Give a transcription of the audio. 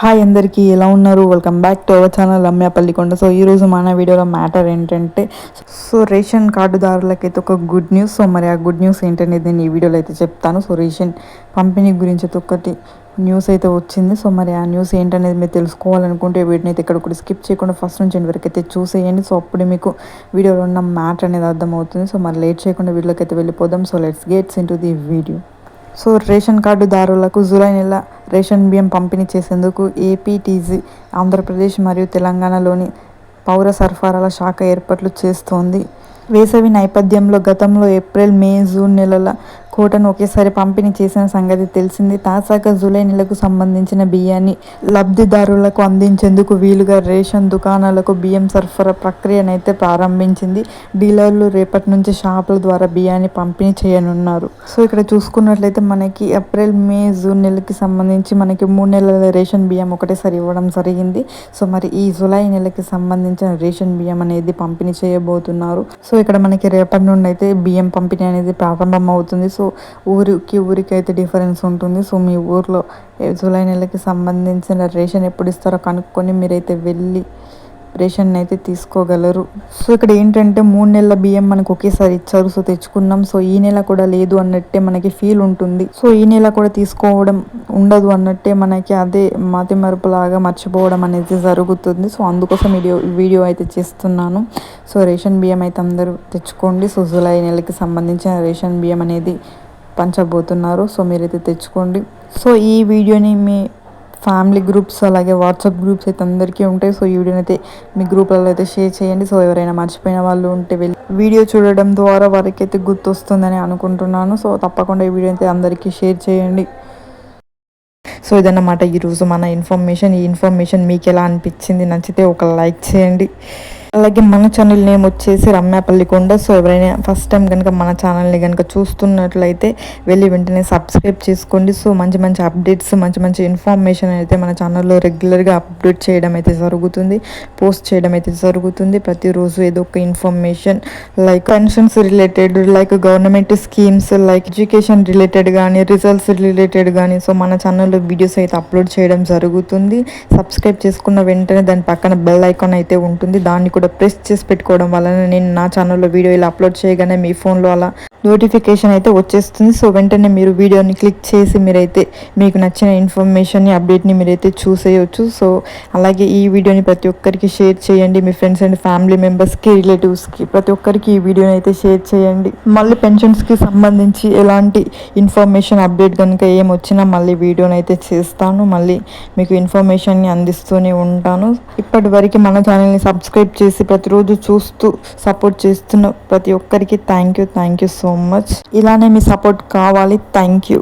Hi అందరికీ ఎలా ఉన్నారు? Welcome back to our channel Ramya Pallikonda. So ఈరోజు మన వీడియోలో మ్యాటర్ ఏంటంటే రేషన్ కార్డుదారులకైతే ఒక గుడ్ న్యూస్. సో మరి ఆ గుడ్ న్యూస్ ఏంటనేది నేను ఈ వీడియోలో అయితే చెప్తాను. సో రేషన్ పంపిణీ గురించి అయితే ఒకటి న్యూస్ అయితే వచ్చింది. సో మరి ఆ న్యూస్ ఏంటనేది మీరు తెలుసుకోవాలనుకుంటే వీటిని అయితే ఇక్కడ కూడా స్కిప్ చేయకుండా ఫస్ట్ నుంచి ఎండ్ వరకు అయితే చూసేయండి. సో అప్పుడే మీకు వీడియోలో ఉన్న మ్యాటర్ అనేది అర్థమవుతుంది. సో మరి లేట్ చేయకుండా వీడియోకి అయితే వెళ్ళిపోదాం. So let's gets into the video. So ration కార్డుదారులకు జూలై నెల రేషన్ బియ్యం పంపిణీ చేసేందుకు ఏపీటీజీ ఆంధ్రప్రదేశ్ మరియు తెలంగాణలోని పౌర సరఫరాల శాఖ ఏర్పాట్లు చేస్తోంది. వేసవి నేపథ్యంలో గతంలో ఏప్రిల్, మే, జూన్ నెలల కోటను ఒకేసారి పంపిణీ చేసిన సంగతి తెలిసింది. తాజాగా జూలై నెలకు సంబంధించిన బియ్యాన్ని లబ్ధిదారులకు అందించేందుకు వీలుగా రేషన్ దుకాణాలకు బియ్యం సరఫరా ప్రక్రియనైతే ప్రారంభించింది. డీలర్లు రేపటి నుంచి షాపుల ద్వారా బియ్యాన్ని పంపిణీ చేయనున్నారు. సో ఇక్కడ చూసుకున్నట్లయితే మనకి ఏప్రిల్, మే, జూన్ నెలకి సంబంధించి మనకి 3 నెలల రేషన్ బియ్యం ఒకటేసారి ఇవ్వడం జరిగింది. సో మరి ఈ జూలై నెలకి సంబంధించిన రేషన్ బియ్యం అనేది పంపిణీ చేయబోతున్నారు. సో ఇక్కడ మనకి రేపటి నుండి అయితే బియ్యం పంపిణీ అనేది ప్రారంభం అవుతుంది. సో ఊరికి అయితే డిఫరెన్స్ ఉంటుంది. సో మీ ఊర్లో జూలై నెలకి సంబంధించిన రేషన్ ఎప్పుడు ఇస్తారో కనుక్కొని మీరైతే వెళ్ళి రేషన్ అయితే తీసుకోగలరు. సో ఇక్కడ ఏంటంటే 3 నెలల బియ్యం మనకు ఒకేసారి ఇచ్చారు. సో తెచ్చుకున్నాం. సో ఈ నెల కూడా లేదు అన్నట్టే మనకి ఫీల్ ఉంటుంది. సో ఈ నెల కూడా తీసుకోవడం ఉండదు అన్నట్టే మనకి అదే మతి మరుపులాగా మర్చిపోవడం అనేది జరుగుతుంది. సో అందుకోసం వీడియో అయితే చేస్తున్నాను. సో రేషన్ బియ్యం అయితే అందరూ తెచ్చుకోండి. సో జూలై నెలకి సంబంధించిన రేషన్ బియ్యం అనేది పంచబోతున్నారు. సో మీరైతే తెచ్చుకోండి. సో ఈ వీడియోని మీ ఫ్యామిలీ గ్రూప్స్ అలాగే వాట్సాప్ గ్రూప్స్ అయితే అందరికీ ఉంటాయి. సో ఈ వీడియోని అయితే మీ గ్రూప్లలో అయితే షేర్ చేయండి. సో ఎవరైనా మర్చిపోయిన వాళ్ళు ఉంటే వెళ్ళి వీడియో చూడడం ద్వారా వారికి అయితే గుర్తొస్తుందని అనుకుంటున్నాను. సో తప్పకుండా ఈ వీడియో అయితే అందరికీ షేర్ చేయండి. సో ఇదన్నమాట ఈరోజు మన ఇన్ఫర్మేషన్. ఈ ఇన్ఫర్మేషన్ మీకు ఎలా అనిపించింది? నచ్చితే ఒక లైక్ చేయండి. అలాగే మన ఛానల్ నేమ్ వచ్చేసి రమ్య పల్లికొండ. సో ఎవరైనా ఫస్ట్ టైం కనుక మన ఛానల్ని కనుక చూస్తున్నట్లయితే వెళ్ళి వెంటనే సబ్స్క్రైబ్ చేసుకోండి. సో మంచి అప్డేట్స్, మంచి ఇన్ఫర్మేషన్ అయితే మన ఛానల్లో రెగ్యులర్గా అప్డేట్ చేయడం అయితే జరుగుతుంది, పోస్ట్ చేయడం అయితే జరుగుతుంది. ప్రతిరోజు ఏదో ఒక information like pensions related, like government schemes, like education related కానీ, రిజల్ట్స్ రిలేటెడ్ కానీ సో మన ఛానల్లో వీడియోస్ అయితే అప్లోడ్ చేయడం జరుగుతుంది. సబ్స్క్రైబ్ చేసుకున్న వెంటనే దాని పక్కన బెల్ ఐకాన్ అయితే ఉంటుంది. దాన్ని కూడా ప్రెస్ చేసి పెట్టుకోవడం వలన నేను నా ఛానల్లో వీడియో ఇలా అప్లోడ్ చేయగానే మీ ఫోన్లో అలా నోటిఫికేషన్ అయితే వచ్చేస్తుంది. సో వెంటనే మీరు వీడియోని క్లిక్ చేసి మీరైతే మీకు నచ్చిన ఇన్ఫర్మేషన్ని, అప్డేట్ని మీరైతే చూసేయచ్చు. సో అలాగే ఈ వీడియోని ప్రతి ఒక్కరికి షేర్ చేయండి. మీ ఫ్రెండ్స్ అండ్ ఫ్యామిలీ మెంబర్స్కి, రిలేటివ్స్కి ప్రతి ఒక్కరికి ఈ వీడియోని అయితే షేర్ చేయండి. మళ్ళీ పెన్షన్స్కి సంబంధించి ఎలాంటి ఇన్ఫర్మేషన్ అప్డేట్ కనుక ఏమొచ్చినా మళ్ళీ వీడియోని అయితే చేస్తాను. మళ్ళీ మీకు ఇన్ఫర్మేషన్ని అందిస్తూనే ఉంటాను. ఇప్పటి వరకు మన ఛానల్ని సబ్స్క్రైబ్ చేసి ప్రతిరోజు చూస్తూ సపోర్ట్ చేస్తున్న ప్రతి ఒక్కరికి థ్యాంక్ యూ సో మచ్. ఇలానే మీ సపోర్ట్ కావాలి. Thank you.